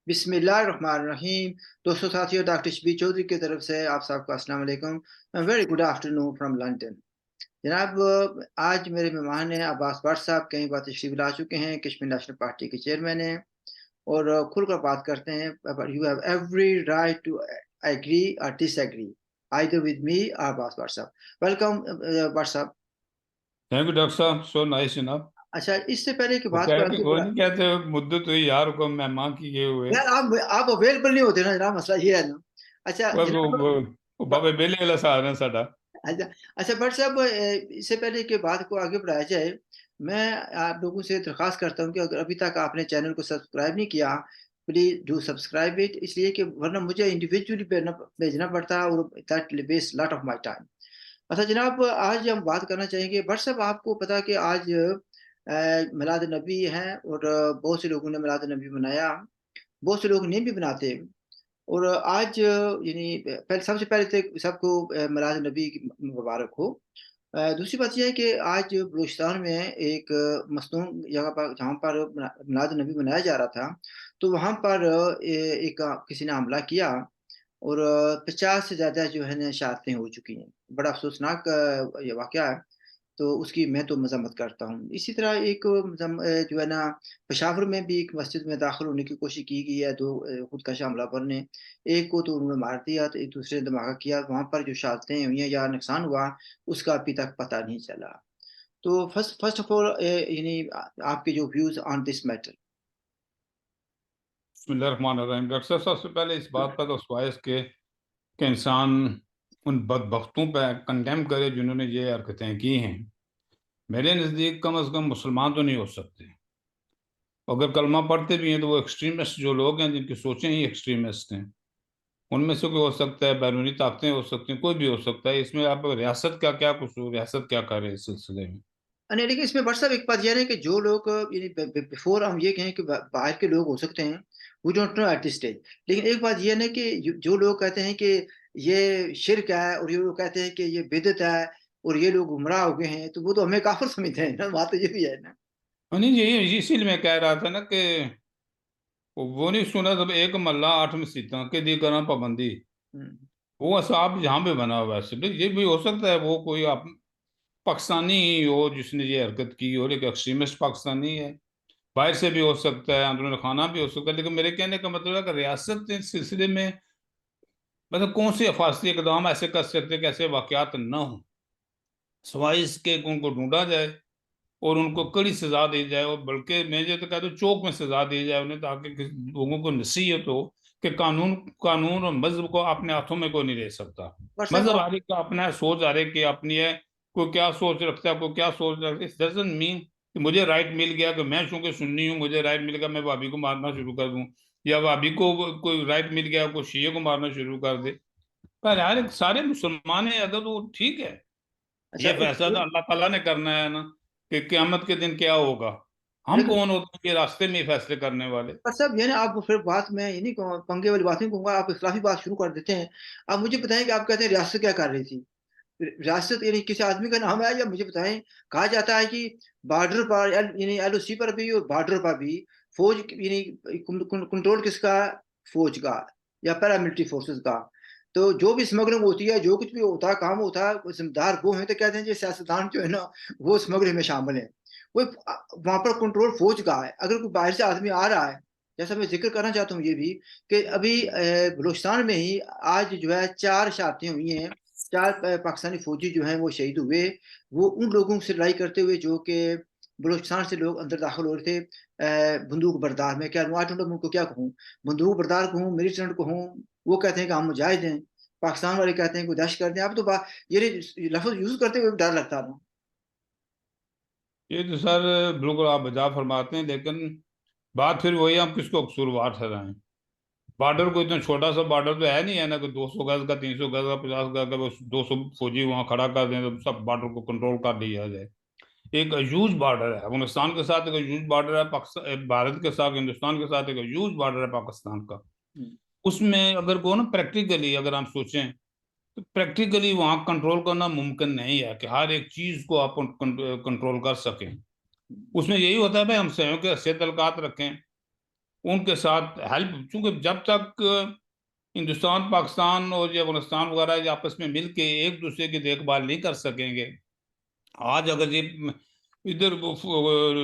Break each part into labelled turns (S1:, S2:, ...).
S1: बिस्मिल्लाहिर्रहमानिर्रहीम। दोस्तों साथियों, डॉक्टर शबीर चौधरी की तरफ से आप सबको अस्सलाम वालेकुम। Very good afternoon from London. जनाब, आज मेरे मेहमान हैं अब्बास भट्ट साहब। कई बार तशरीफ ला चुके हैं, कश्मीर नेशनल पार्टी के चेयरमैन हैं और खुलकर बात करते हैं। You have every right to agree or disagree either with me or Abbas Bhatt साहब। वेलकम भट्ट साहब।
S2: थैंक यू डॉक्टर साहब, सो नाइस जनाब।
S1: अच्छा, इससे पहले की
S2: वो
S1: बात
S2: कह
S1: को
S2: के
S1: आगे
S2: कोई
S1: बढ़ा।
S2: नहीं कहते मुद्दत हुई यार को मेहमान की ये हुए।
S1: यार, आप अवेलेबल नहीं होते ना जनाब, मसला ये है ना। अच्छा जनाब।
S2: वो बाबे बेले वाला सहारा है साडा।
S1: अच्छा। अच्छा भट्ट साहब, इससे पहले कि बात को आगे बढ़ाया जाए, मैं आप लोगों से दरख्वास्त करता हूँ कि अगर अभी तक आपने चैनल को सब्सक्राइब नहीं किया, प्लीज डू सब्सक्राइब इट, इसलिए कि वरना मुझे इंडिविजुअली भेजना पड़ता है और that waste lot of my time. अच्छा जनाब, आज हम बात करना चाहेंगे। भट्ट साहब, आपको पता है कि आज मिलाद नबी है और बहुत से लोगों ने मिलाद नबी मनाया, बहुत से लोग नहीं भी बनाते। और आज यानी पहले, सबसे पहले तो सबको मिलाद नबी की मुबारक हो। दूसरी बात यह है कि आज बलूचिस्तान में एक मखदूम जगह पर, जहाँ पर मिलाद नबी मनाया जा रहा था, तो वहाँ पर एक किसी ने हमला किया और 50 से ज़्यादा जो है ना शहादतें हो चुकी हैं। बड़ा अफसोसनाक ये वाक़या है। तो उसकी मैं तो मज़म्मत करता हूँ। इसी तरह एक जो है ना, पेशावर में भी एक मस्जिद में दाखिल होने की कोशिश की गई है, 2 खुदकश हमलावर ने। एक को तो उन्होंने मार दिया, तो एक दूसरे ने धमाका किया। वहाँ पर जो शहादतें हुई हैं या नुकसान हुआ, उसका अभी तक पता नहीं चला। तो फर्स्ट फर्स्ट ऑफ ऑल यानी आपके जो व्यूज़ ऑन दिस मैटर?
S2: बिस्मिल्लाहिर्रहमानिर्रहीम। डॉक्टर साहब, सबसे पहले इस बात पर तो ख्वाहिश के कि इंसान उन बदबख्तों पर कंडेम करे जिन्होंने ये हरकतें की हैं। मेरे नज़दीक कम अज़ कम मुसलमान तो नहीं हो सकते। अगर कलमा पढ़ते भी हैं तो वो एक्सट्रीमिस्ट जो लोग हैं जिनकी सोचें ही एक्सट्रीमिस्ट हैं, उनमें से कोई हो सकता है, बैरूनी ताकतें हो सकती हैं, कोई भी हो सकता है। इसमें आप रियासत का क्या कसूर, रियासत क्या करे इस सिलसिले में?
S1: नहीं, लेकिन इसमें बट साहब एक बात यह है कि जो लोग यानी बिफोर हम ये कहें कि बाहर के लोग हो सकते हैं, we don't know at this stage. लेकिन एक बात यह है कि जो लोग कहते हैं कि ये शिरक है और ये लोग कहते हैं कि ये बिदत है और ये लोग गुमराह हो गए हैं, तो वो तो हमें काफिर समझते हैं ना। बात तो ये भी है ना।
S2: नहीं, यही इसीलिए मैं कह रहा था ना कि वो नहीं सुना जब एक मल्ला 8 मसीता के दी करा पाबंदी।
S1: हम्म।
S2: वो असाब जहाँ पे बना हुआ है सिर्फ ये भी हो सकता है वो कोई आप पाकिस्तानी ही हो जिसने ये हरकत की हो, लेकिन एक्सट्रीमिस्ट पाकिस्तानी है। बाहर से भी हो सकता है, अंदरूनी खाना भी हो सकता है। लेकिन मेरे कहने का मतलब है कि रियासत इस सिलसिले में मतलब कौन से हिफाजती इकदाम ऐसे कर सकते हैं कि ऐसे वाकयात न हो, सवाई इसके कि उनको ढूंढा जाए और उनको कड़ी सजा दी जाए। और बल्कि मैं ये तो कहता हूँ चौक में सजा दी जाए उन्हें, ताकि लोगों को नसीहत हो कि कानून कानून और मजहब को अपने हाथों में कोई नहीं ले सकता।
S1: बट साहब
S2: मजहब
S1: आप।
S2: हर एक का अपना है, सोच हर एक की अपनी है। कोई क्या सोच रखता है, कोई क्या सोच रखता है, इट डजंट मीन कि मुझे राइट मिल गया कि मैं चूंकि सुन्नी हूँ मुझे राइट मिल गया मैं भाभी को मारना शुरू कर दूं, या भाभी को कोई राइट मिल गया कोई शिये को मारना शुरू कर दे। पर यार एक सारे मुसलमान हैं अगर, तो ठीक है।
S1: अच्छा
S2: ये फैसला तो
S1: एक।
S2: अल्लाह ताला ने करना है ना कि क़यामत के दिन क्या होगा। हम
S1: लेकिन
S2: कौन होते हैं कि रास्ते में ही फैसले करने वाले?
S1: बट साहब, यानी आप फिर बात में ये नहीं पंगे वाली बात नहीं कहूंगा, आप इखलाफी बात शुरू कर देते हैं। आप मुझे बताएं कि आप कहते हैं रियासत क्या कर रही थी। रियासत यानी किसी आदमी का नाम है या मुझे बताएं। कहा जाता है कि बॉर्डर पर यानी एलओसी पर भी और बॉर्डर पर भी फौज यानी कंट्रोल किसका? फौज का या पैरामिलिट्री फोर्सेस का। तो जो भी स्मगलिंग होती है, जो कुछ भी होता है, काम होता है, जिम्मेदार वो है। तो कहते हैं जी सियासतदान जो है ना, वो स्मगलिंग में शामिल है। वो वहां पर कंट्रोल फौज का है। अगर कोई बाहर से आदमी आ रहा है, जैसा मैं जिक्र करना चाहता हूँ ये भी, कि अभी बलूचिस्तान में ही आज जो है 4 शहादतें हुई हैं। 4 पाकिस्तानी फौजी जो हैं वो शहीद हुए। वो उन लोगों से लड़ाई करते हुए जो कि बलूचिस्तान से लोग अंदर दाखिल हो रहे थे। बंदूक बरदार, मैं क्या आई डोंट नो उनको क्या कहूँ, बंदूक बरदार कहूँ, मिलिटेंट कहूँ। वो कहते हैं कि हम मुजाहिद हैं, पाकिस्तान वाले कहते हैं कि दहशतगर्द हैं। अब तो ये लफ्ज यूज करते हुए भी डर लगता है।
S2: ये तो सर बिल्कुल आप बजा फरमाते हैं, लेकिन बात फिर वही, हम किसको कसूरवार ठहराएं? बॉर्डर को इतना छोटा सा बॉर्डर तो है नहीं है ना कि 200 गज का, 300 गज का, 50 गज का, बस 200 फौजी वहां खड़ा कर दें तो सब बॉर्डर को कंट्रोल कर लिया जाए। एक ह्यूज बॉर्डर है अफगानिस्तान के साथ, एक ह्यूज बॉर्डर है पाकिस्तान, भारत के साथ हिंदुस्तान के साथ एक ह्यूज बॉर्डर है पाकिस्तान का।
S1: हम्म।
S2: उसमें अगर को ना प्रैक्टिकली अगर हम सोचें तो प्रैक्टिकली वहां कंट्रोल करना मुमकिन नहीं है कि हर एक चीज को आप कंट्रोल कर सकें। उसमें यही होता है भाई हम स्वयं के हैसियत तलकात रखें उनके साथ हेल्प, चूंकि जब तक हिंदुस्तान पाकिस्तान और ये अफगानिस्तान वगैरह ये आपस में मिल के एक दूसरे की देखभाल नहीं कर सकेंगे, आज अगर ये इधर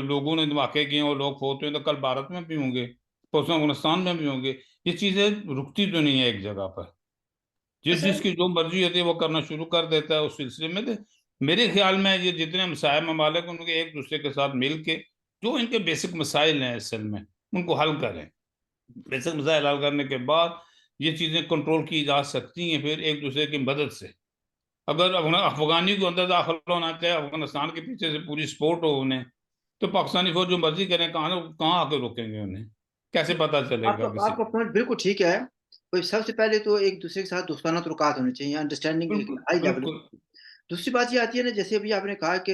S2: लोगों ने धमाके किए और लोग फोते हैं, तो कल भारत में भी होंगे, परसों अफगानिस्तान में भी होंगे। ये चीजें रुकती तो नहीं है एक जगह पर,
S1: अच्छा।
S2: जिसकी जो मर्जी होती है वो करना शुरू कर देता है उस सिलसिले में। तो मेरे ख्याल में ये जितने मसाइल ममालिक उनके एक दूसरे के साथ मिल के जो इनके बेसिक मसाइल हैं असल में उनको हल करें। बेसिक मसाइल हल करने के बाद ये चीजें कंट्रोल की जा सकती हैं फिर एक दूसरे की मदद से। अगर अफगानी को अंदर दाखिल होना चाहे, अफगानिस्तान के पीछे से पूरी सपोर्ट हो उन्हें, तो पाकिस्तानी फौज जो मर्जी करें, कहाँ कहाँ आके रोकेंगे उन्हें? कैसे पता चलेगा
S1: आपका
S2: किसी
S1: आपका
S2: को?
S1: पॉइंट बिल्कुल ठीक है। तो सबसे पहले तो एक दूसरे के साथ दोस्ताना ताल्लुकात होने चाहिए, अंडरस्टैंडिंग एक
S2: बिल्कुल
S1: हाई लेवल।
S2: बिल्कुल।
S1: दूसरी बात ये आती है ना, जैसे अभी आपने कहा कि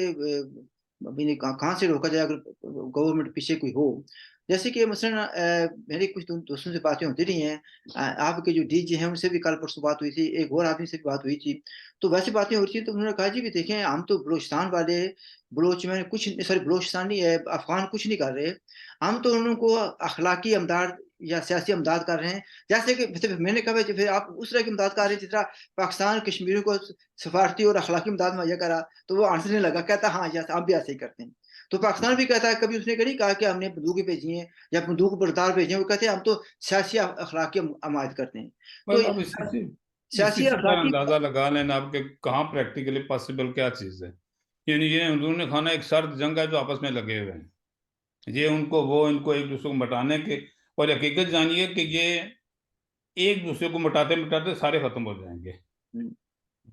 S1: अभी नहीं, कहाँ से रोका जाए अगर गवर्नमेंट पीछे कोई हो। जैसे कि मसलन मेरी कुछ दोस्तों से बातें होती रही हैं, आपके जो डीजी हैं उनसे भी कल परसों बात हुई थी, एक और आदमी से भी बात हुई थी। तो वैसी बातें हो रही थी, तो उन्होंने कहा जी कि देखें, हम तो बलोचिस्तान वाले, बलोच में कुछ, सॉरी बलोचिस्तान नहीं है, अफगान कुछ नहीं कर रहे। हम तो उनको अखलाकी अमदाद या सियासी अमदाद कर रहे हैं। जैसे कि मैंने कहा फिर आप उस तरह की अमदाद कर रहे हैं जिस तरह पाकिस्तान कश्मीरियों को सफारती और अखलाकी इमदाद मुहैया करा। तो वो हंसने लगा, कहता हाँ यस, आप भी ऐसे ही करते हैं। तो पाकिस्तान भी कहता है, कभी उसने नहीं कहा कि हमने बंदूकें भेजी हैं या बंदूक बरदार भेजे हैं, वो कहते हैं हम तो सियासी अखलाकी हमायत करते हैं। तो
S2: बस अब इसी
S1: सियासी
S2: से फिर
S1: अखलाकी।
S2: अंदाजा लगा लेना आपके कहाँ प्रैक्टिकली पॉसिबल क्या चीज है। यानी ये उन्होंने खाना एक सर्द जंग है जो आपस में लगे हुए हैं, ये उनको वो इनको एक दूसरे को मिटाने के। और हकीकत जानिए कि ये एक दूसरे को मिटाते मिटाते सारे खत्म हो जाएंगे,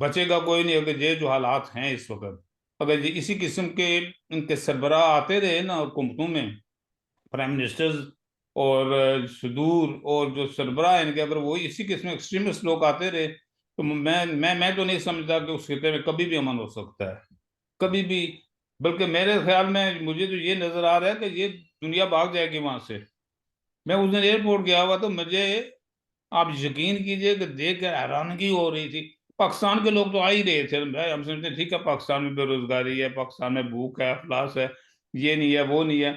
S2: बचेगा कोई नहीं। अगर ये जो हालात हैं इस वक्त, अगर ये इसी किस्म के इनके सरबराह आते रहे ना हुकूमतों में, प्राइम मिनिस्टर्स और सदूर और जो सरबराह इनके, अगर वो इसी किस्म एक्सट्रीमिस्ट लोग आते रहे, तो मैं तो नहीं समझता कि उस खिते में कभी भी अमन हो सकता है, कभी भी। बल्कि मेरे ख्याल में मुझे तो ये नजर आ रहा है कि ये दुनिया भाग जाएगी वहां से। मैं उस दिन एयरपोर्ट गया हुआ तो मुझे, आप यकीन कीजिए कि देख कर हैरानगी हो रही थी। पाकिस्तान के लोग तो आ ही रहे थे भाई, हम समझते हैं, ठीक है पाकिस्तान में बेरोजगारी है, पाकिस्तान में भूख है, अफलास है, ये नहीं है वो नहीं है।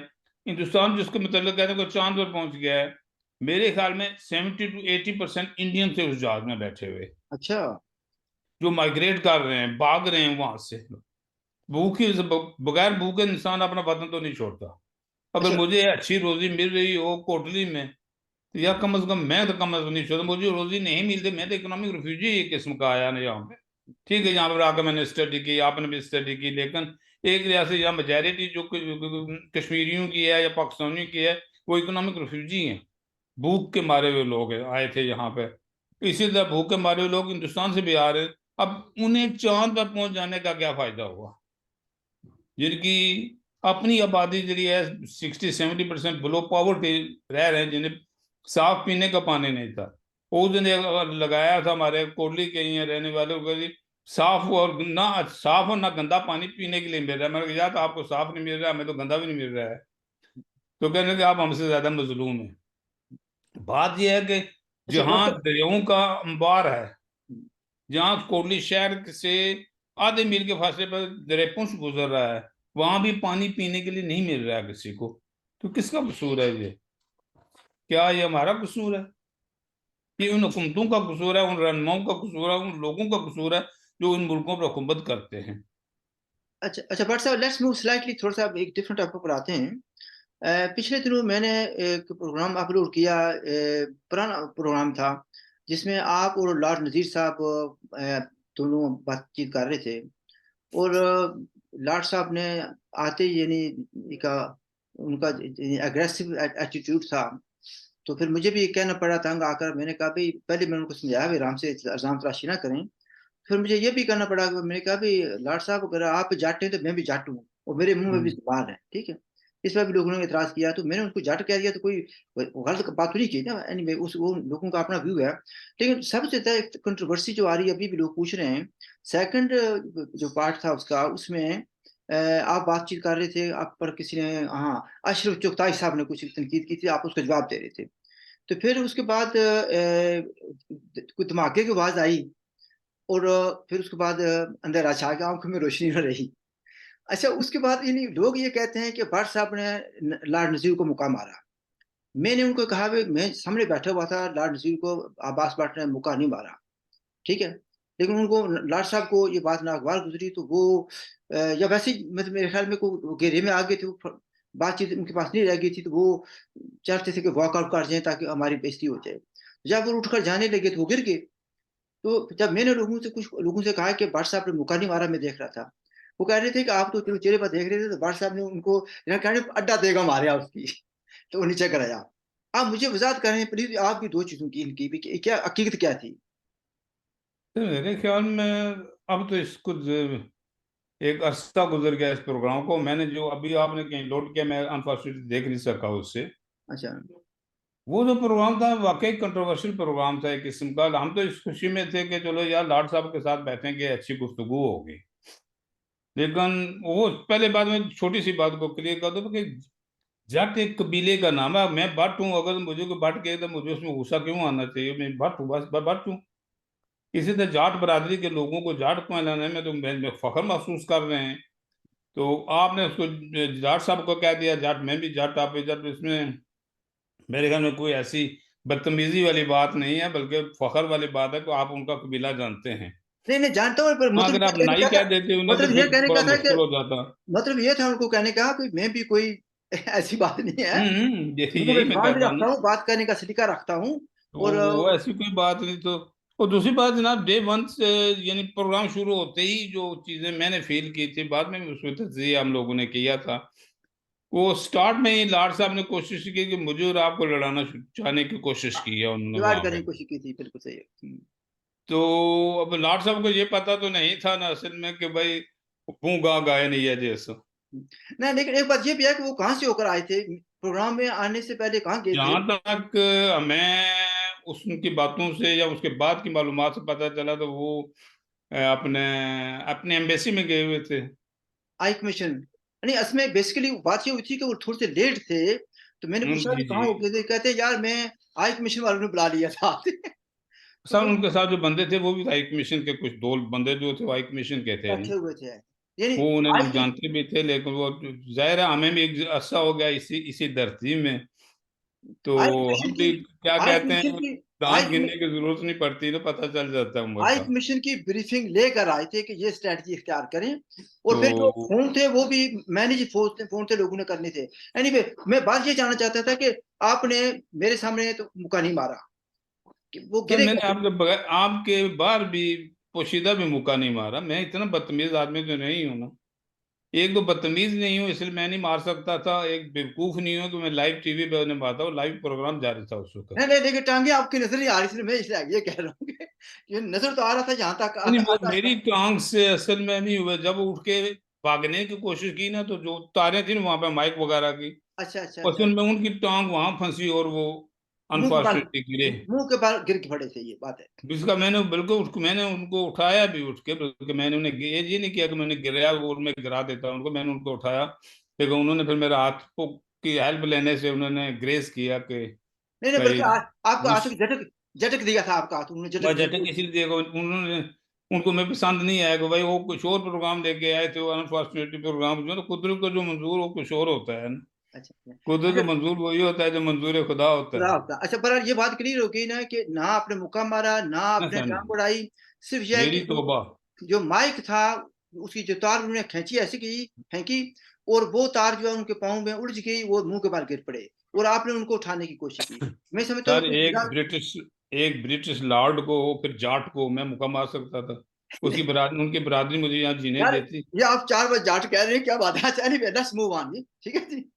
S2: हिंदुस्तान जिसके मतलब कहते हैं को चांद पर पहुंच गया है। मेरे ख्याल में 70 to 80% इंडियन थे उस जहाज में बैठे हुए,
S1: अच्छा।
S2: जो माइग्रेट कर रहे हैं, भाग रहे हैं वहां से। भूख ही, बगैर भूखे इंसान अपना वतन तो नहीं छोड़ता। अगर
S1: अच्छा।
S2: मुझे अच्छी रोजी मिल रही हो कोटली में, तो यार कम से कम मैं तो कम से कम नहीं चाहता, मुझे रोजी नहीं मिलती, मैं तो इकोनॉमिक रिफ्यूजी एक किस्म का आया ना यहाँ पे। ठीक है, यहाँ पर आकर मैंने स्टडी की, आपने भी स्टडी की, लेकिन एक रियासत यहाँ मेजॉरिटी जो कश्मीरियों की है या पाकिस्तानियों की है, वो इकोनॉमिक रिफ्यूजी हैं, भूख के मारे हुए लोग हैं, आए थे यहाँ पे। इसी तरह भूख के मारे हुए लोग हिंदुस्तान से भी आ रहे हैं। अब उन्हें चांद पर पहुंच जाने का क्या फायदा हुआ, जिनकी अपनी आबादी जी है 60-70% बिलो पॉवर्टी रह रहे हैं, जिन्हें साफ पीने का पानी नहीं था। उस दिन लगाया था हमारे कोटली के ही रहने वालों को जी, साफ और ना साफ और ना गंदा पानी पीने के लिए मिल रहा है। मैंने कहा यार आपको साफ नहीं मिल रहा है, हमें तो गंदा भी नहीं मिल रहा है। तो कहने कि आप हमसे ज्यादा मजलूम हैं। बात यह है कि
S1: अच्छा
S2: जहां
S1: डॉक्टर।
S2: दरियाओं का अंबार है, जहाँ कोटली शहर से आधे मील के फासले पर दरिया पुंछ गुजर रहा है, वहां भी पानी पीने के लिए नहीं मिल रहा है किसी को। तो किसका कसूर है ये? क्या ये हमारा कसूर है? ये उन हुकूमतों का कसूर है, उन रहनुमाओं का कसूर है, उन लोगों का कसूर है जो इन मुल्कों पर हुकूमत करते हैं?
S1: अच्छा अच्छा बट साहब, लेट्स मूव स्लाइटली, थोड़ा सा एक डिफरेंट टॉपिक पर आते हैं। पिछले दिनों मैंने एक प्रोग्राम अपलोड किया, पुराना प्रोग्राम था, जिसमें आप और लॉर्ड नज़ीर साहब दोनों बातचीत कर रहे थे। और लॉर्ड साहब ने आते ही यानी का उनका एग्रेसिव एटीट्यूड था। तो फिर मुझे भी कहना पड़ा तंग आकर। मैंने कहा भाई, पहले मैंने उनको समझाया भाई आराम से, इल्जाम तराशी ना करें। फिर मुझे ये भी करना पड़ा कि मैंने कहा भाई लॉर्ड साहब, अगर आप जाट हैं तो मैं भी जाट हूँ, और मेरे मुंह में भी
S2: हम्म।
S1: जुबान है, ठीक है। इस पर भी लोगों ने इतराज किया, तो मैंने उनको जाट कह दिया, तो कोई गलत बात तो नहीं की ना। एनीवे, उस वो लोगों का अपना व्यू है। लेकिन सबसे ज्यादा कंट्रोवर्सी जो आ रही है, अभी भी लोग पूछ रहे हैं, सेकंड जो पार्ट था उसका, उसमें आप बातचीत कर रहे थे, आप पर किसी ने, हाँ, अशरफ चुगताई साहब ने कुछ तनकीद की थी, आप उसका जवाब दे रहे थे। तो फिर उसके बाद कोई धमाके की आवाज आई, और फिर उसके बाद अंधेरा छा गया, आंखों में रोशनी न रही। अच्छा, उसके बाद यानी लोग ये कहते हैं कि भट्ट साहब ने लॉर्ड नजीर को मुका मारा। मैंने उनको कहा भाई, मैं सामने बैठा हुआ था, लॉर्ड नजीर को अब्बास भट्ट ने मुक्का नहीं मारा, ठीक है, लेकिन उनको लॉर्ड साहब को ये बात नागवार गुजरी, तो वो या वैसे ही मतलब मेरे ख्याल में को घेरे में आ गए थे, वो बातचीत उनके पास नहीं रह गई थी, तो वो चाहते थे कि वॉकआउट कर जाए ताकि हमारी बेइज्जती हो जाए। जब वो उठकर जाने लगे तो वो गिर गए। तो जब मैंने कुछ लोगों से कहा कि भट्ट साहब ने मुक्का नहीं मारा, मैं देख रहा था, वो कह रहे थे कि आप तो चलो चेहरे पर देख रहे थे, तो भट्ट साहब ने उनको कहने अड्डा देगा मारे उसकी तो वो नीचे कराया। आप मुझे वजाहत करें प्लीज, आपकी दो चीजों की, इनकी भी क्या हकीकत क्या थी?
S2: तो मेरे ख्याल में अब तो इसको एक अरसा गुजर गया इस प्रोग्राम को। मैंने जो अभी आपने कहीं लोड किया, मैं अनफॉर्चुनेटली देख नहीं सका उससे।
S1: अच्छा।
S2: वो जो प्रोग्राम था वाकई कंट्रोवर्शियल प्रोग्राम था एक किस्म का। हम तो इस खुशी में थे कि चलो यार लॉर्ड साहब के साथ बैठेंगे, अच्छी गुफ्तगू होगी। लेकिन वो पहले बात में छोटी सी बात को क्लियर कर दो कि जट एक कबीले का नाम है। मैं भट्ट हूँ, अगर मुझे कोई भट्ट कहे तो मुझे उसमें गुस्सा क्यों आना चाहिए? मैं भट्ट हूँ, बस भट्ट हूँ। इसी तरह जाट बरादरी के लोगों को जाट क्यों लाने में तो मैं फख्र महसूस कर रहे हैं। तो आपने उसको जाट साहब को कह दिया जाट, मैं भी जाट, आप भी जाट। इसमें मेरे ख्याल में कोई ऐसी बदतमीजी वाली बात नहीं है, बल्कि फख्र वाली बात है कि आप उनका कबीला जानते हैं।
S1: नहीं नहीं जानता हूँ, पर
S2: हाँ,
S1: मतलब
S2: अगर
S1: ये
S2: आप
S1: कहने
S2: नाई
S1: का था,
S2: कह देते उन्हें तो
S1: मतलब ये
S2: फिर
S1: कहने
S2: बड़ा
S1: का था कि
S2: मुश्किल हो जाता।
S1: मतलब ये था उनको कहने का कि मैं भी कोई ऐसी बात नहीं है,
S2: यही
S1: मैं
S2: यही मैं
S1: जुबान भी
S2: कहता हूँ
S1: रखता
S2: ना।
S1: हूँ, बात करने का सलीका रखता हूँ।
S2: तो
S1: और
S2: वो ऐसी कोई बात नहीं। तो और दूसरी बात जनाब, डे वन से यानी प्रोग्राम शुरू होते ही जो चीजें मैंने फील की थी, बाद में भी उसमें तज्जिया हम लोगों ने किया था। वो स्टार्ट में ही लाड साहब ने कोशिश की कि मुझे और आपको लड़ाना चाहने की कोशिश की है उन्होंने
S1: डिवाइड
S2: वहां
S1: करने
S2: पे।
S1: की कोशिश की थी, बिल्कुल सही है।
S2: तो अब लाड साहब को ये पता तो नहीं था ना असल में कि भाई गूंगा गाय नहीं है जैसा।
S1: नहीं, लेकिन एक बात ये भी है कि वो कहाँ से होकर आए थे, प्रोग्राम में आने से पहले कहाँ गए थे?
S2: जहां तक हमें उनकी बातों से या उसके बाद की मालूमात से पता चला, तो वो अपने अपने एम्बेसी में गए हुए थे।
S1: आई कमीशन, नहीं असल में बेसिकली बात ये हुई थी कि वो थोड़े से लेट थे, तो मैंने पूछा
S2: जी
S1: कि
S2: जी।
S1: कहाँ हो गए थे, कहते यार मैं आई कमीशन वालों ने बुला लिया था तो
S2: सर
S1: वो
S2: उनके साथ जो बंदे थे वो भी हाई कमीशन के, कुछ दो बंदे जो थे हाई कमीशन के थे
S1: बैठे
S2: नहीं।
S1: हुए थे, यानी
S2: वो उन्हें
S1: आई
S2: जानते भी थे, लेकिन वो जाहिर है हमें भी एक अरसा हो गया इसी इसी धरती में। तो
S1: आई कमीशन
S2: हम
S1: की
S2: भी क्या
S1: आई
S2: कहते
S1: कमीशन
S2: हैं,
S1: की आई
S2: दांत
S1: कमी-
S2: गिनने की जरूरत नहीं पड़ती ना, पता चल जाता है उम्र
S1: हाई
S2: का।
S1: कमीशन की ब्रीफिंग लेकर आए थे कि ये स्ट्रेटजी इख्तियार करें, और फिर जो
S2: तो
S1: फोन थे वो भी मैनेज फोन थे लोगों ने करने थे। एनीवे मैं बात ये जानना चाहता था कि आपने मेरे सामने तो मुक्का नहीं मारा, कि वो
S2: सर
S1: गिरे
S2: मैंने
S1: कैसे?
S2: आपके बगैर आपके बाहर भी पोशीदा भी मुक्का नहीं मारा। मैं इतना बदतमीज आदमी तो नहीं हूं ना। एक तो बदतमीज नहीं हूँ इसलिए मैं नहीं मार सकता था, एक बेवकूफ नहीं हूँ कि मैं लाइव टीवी पे उन्हें मारता हूँ। लाइव प्रोग्राम जारी था उस वक्त।
S1: नहीं नहीं, देखिए टांगे आपकी नजर नहीं आ रही, इसलिए मैं इसलिए ये कह रहा हूँ कि ये नजर तो आ रहा था जहां तक
S2: नहीं, वो
S1: आता
S2: मेरी
S1: था।
S2: टांग से असल में नहीं हुआ। जब वो उठ के भागने की कोशिश की ना, तो जो तारें थी ना वहां पे माइक वगैरह की,
S1: अच्छा अच्छा अच्छा।
S2: असल में उनकी टांग वहां फंसी और वो
S1: मुंह के बल
S2: अनफॉर्चुनेटली गिरे।
S1: मुंह के बल गिर के पड़े थे, ये बात है।
S2: जिसका मैंने बिल्कुल मैंने उनको उठाया भी उठ के, बल्कि मैंने उन्हें ये नहीं किया कि मैंने गिराया और मैं गिरा देता उनको। मैंने उनको उठाया, लेकिन उन्होंने फिर मेरे हाथ को की हेल्प लेने से उन्होंने ग्रेस किया कि
S1: नहीं नहीं, बल्कि
S2: भाई
S1: आपको हाथ में झटक झटक दिया था, आपका हाथ उन्होंने झटक दी
S2: बजट
S1: थी।
S2: इसलिए देखो उन्होंने, उनको मैं पसंद नहीं आया कि भाई वो कुछ और प्रोग्राम लेके आए थे। वो अनफॉर्चुनेटली प्रोग्राम जो है ना, कुदरत को जो मंजूर हो कुछ और होता है ना।
S1: अच्छा अच्छा।
S2: कुदरत को
S1: अच्छा,
S2: मंजूर वही होता है जो मंजूर खुदा होता
S1: खुदा
S2: है।
S1: आपका अच्छा, पर ये बात क्लियर हो गई ना कि ना आपने मुक्का मारा, ना आपने
S2: ऐसा
S1: टांग
S2: नहीं,
S1: उड़ाई, सिर्फ यह है कि
S2: मेरी तौबा।
S1: जो माइक था उसकी जो तार उन्होंने खींची, ऐसी की फेंकी, और वो तार जो है उनके पाँव में उलझ गई, वो मुंह के बल गिर पड़े, और आपने उनको उठाने की कोशिश की। मैं समझता हूँ
S2: सर
S1: कि
S2: एक ब्रिटिश लॉर्ड को फिर जाट को मैं मुक्का मार सकता था? उसकी बरादरी, उनकी बरादरी मुझे यहाँ जीने
S1: यार
S2: देती?
S1: ये आप 4 बजे जाट कह रहे हैं, क्या बात है? अच्छा एनीवे लेट्स मूव ऑन जी, ठीक है जी।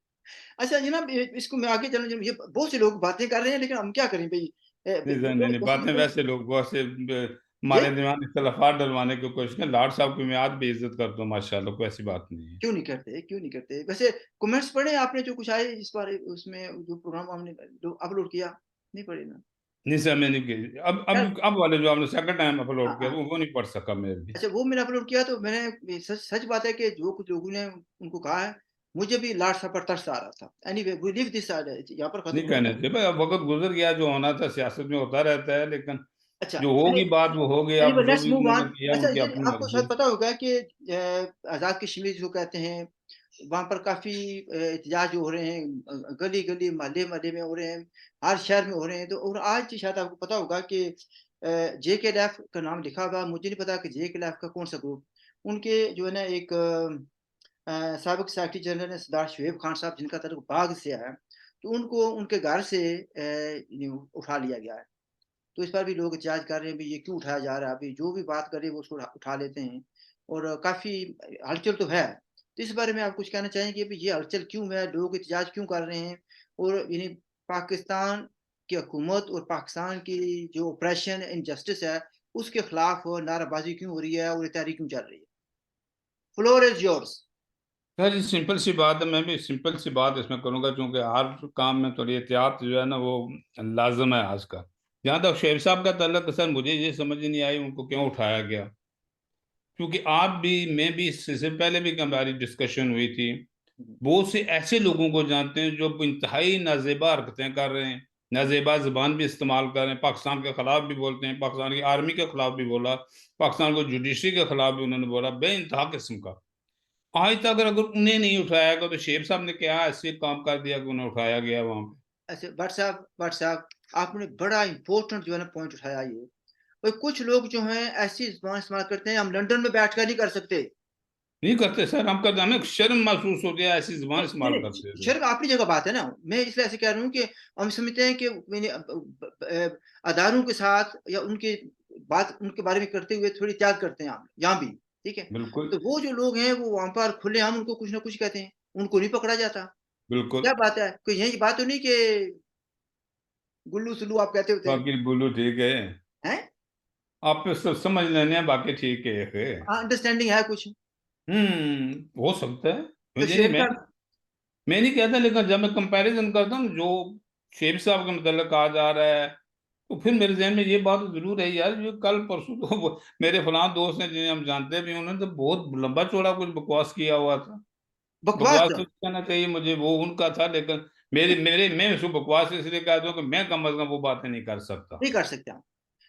S1: अच्छा ये ना इसको मैं आगे चलना, ये बहुत से लोग बातें कर रहे हैं, लेकिन हम क्या करें भाई?
S2: नहीं सर, नहीं नहीं, बातें वैसे लोग बहुत से
S1: ये
S2: हमारे दिमाग में इख्तलाफात डलवाने की कोशिश करें। लॉर्ड साहब की मैं आज भी इज्जत करता हूँ माशाल्लाह, कोई ऐसी बात नहीं है।
S1: क्यों नहीं करते, क्यों नहीं करते? वैसे कमेंट्स पढ़े आपने जो कुछ आए इस बार उसमें, जो प्रोग्राम हमने जो अपलोड किया, नहीं पढ़े ना?
S2: नहीं सर, मैंने की
S1: यार
S2: अब वाले जो आपने सेकंड टाइम
S1: हाँ
S2: अपलोड किया
S1: हाँ।
S2: वो नहीं पढ़ सका मैं भी।
S1: अच्छा वो मैंने अपलोड किया, तो मैंने सच सच बात है कि जो कुछ लोगों ने उनको कहा है, मुझे भी लाट सा पर तरस आ रहा था। एनीवे वी लीव दिस यहाँ पर खत्म
S2: नहीं
S1: करते
S2: कहने
S1: हैं।
S2: चाहिए भाई, अब वक्त गुजर गया, जो होना था सियासत में होता रहता है। लेकिन
S1: अच्छा
S2: जो होगी बात वो हो गई। अब
S1: एनीवे
S2: जो
S1: लेट्स
S2: भी
S1: मूव
S2: उन्होंने
S1: ऑन।
S2: किया
S1: अच्छा
S2: उनकी
S1: ये
S2: अपनी
S1: आपको
S2: मर्जी
S1: शायद
S2: है।
S1: पता होगा कि आजाद कश्मीर जो कहते हैं, वहाँ पर काफ़ी एहतजाज हो रहे हैं, गली-गली, मोहल्ले-मोहल्ले में हो रहे हैं, हर शहर में हो रहे हैं। तो और आज शायद आपको पता होगा कि जेकेएलएफ का नाम लिखा हुआ, मुझे नहीं पता कि जेकेएलएफ का कौन-सा ग्रुप, उनके जो है ना एक साबिक सेक्रेटरी जनरल है सरदार शुएब खान साहब, जिनका ताल्लुक बाग से है, तो उनको उनके घर से उठा लिया गया है। तो इस पर भी लोग एहतजाज कर रहे हैं, भई ये क्यों उठाया जा रहा है? अभी जो भी बात करे वो उसको उठा लेते हैं और काफ़ी हलचल तो है। तो इस बारे में आप कुछ कहना चाहेंगे कि ये हलचल क्यों है? लोग एहतजाज क्यों कर रहे हैं? और यानी पाकिस्तान की हुकूमत और पाकिस्तान की जो ऑपरेशन इनजस्टिस है, उसके खिलाफ नाराबाज़ी क्यों हो रही है और ये तहरीक क्यों चल रही है? Floor is yours.
S2: सर ये सिंपल सी बात है, मैं भी सिंपल सी बात इसमें करूंगा, क्योंकि हर काम में थोड़ी एहतियात जो है ना वो लाजम है आज का। जहाँ तक शेख साहब का ताल्लुक है, सर मुझे ये समझ ही नहीं आई उनको क्यों उठाया गया। क्योंकि आप भी, मैं भी, इससे पहले भी हमारी डिस्कशन हुई थी,
S1: हुँ,
S2: बहुत से ऐसे लोगों को जानते हैं जो इंतहाई नाजेबा हरकतें कर रहे हैं, नाजेबा जुबान भी इस्तेमाल कर रहे हैं, पाकिस्तान के खिलाफ भी बोलते हैं, पाकिस्तान की आर्मी के खिलाफ भी बोला, पाकिस्तान को जुडिशरी के खिलाफ भी उन्होंने बोला, बेइंतहा किस्म का। आज तक अगर अगर उन्हें नहीं उठाया गया तो शेख साहब ने क्या ऐसे काम कर दिया कि उन्हें उठाया गया वहां पे।
S1: अच्छा भट्ट साहब, आपने बड़ा इम्पोर्टेंट जो है ना पॉइंट उठाया ये। और कुछ लोग जो हैं ऐसी ज़ुबान इस्तेमाल करते हैं, हम लंदन में बैठकर नहीं कर सकते।
S2: नहीं करते सर, हम करते, हमें शर्म महसूस होती है ऐसी जुबान
S1: नहीं,
S2: इस्तेमाल
S1: नहीं,
S2: करते थे।
S1: शर्म अपनी जगह बात है ना। मैं इसलिए ऐसे कह रहा हूँ कि हम समझते हैं कि मैंने अदारों के साथ या उनके बात उनके बारे में करते हुए थोड़ी त्याग करते हैं हम यहाँ भी, ठीक है?
S2: बिल्कुल।
S1: तो वो जो लोग हैं वो वहाँ पर खुलेआम उनको कुछ ना कुछ कहते हैं, उनको नहीं पकड़ा जाता।
S2: बिल्कुल।
S1: क्या बात है? कोई यही बात तो नहीं कि गुल्लू-सुल्लू आप कहते होते हैं,
S2: बाकी बोलो ठीक है,
S1: हैं?
S2: आप पे सब समझ लेने हैं, बाकी ठीक है।
S1: हाँ, अंडरस्टैंडिंग है कुछ।
S2: हो सकता है।
S1: तो
S2: मुझे नहीं,
S1: शेर साहब
S2: मैं नहीं कहता, लेकिन जब मैं कंपैरिजन करता हूँ जो शेख साहब के मतलब कहा जा रहा है, तो फिर मेरे जहन में ये बात जरूर है यार, ये कल परसों तो मेरे फलां दोस्त हैं जिन्हें हम जानते भी, उन्होंने तो बहुत लंबा चौड़ा कुछ बकवास किया हुआ था।
S1: बकवास
S2: बकवास तो कहना चाहिए मुझे, वो उनका था, लेकिन मेरे मेरे मैं उसको बकवास इसलिए कहता हूँ कि मैं कम अज कम वो बातें नहीं कर सकता।
S1: नहीं कर सकते हम।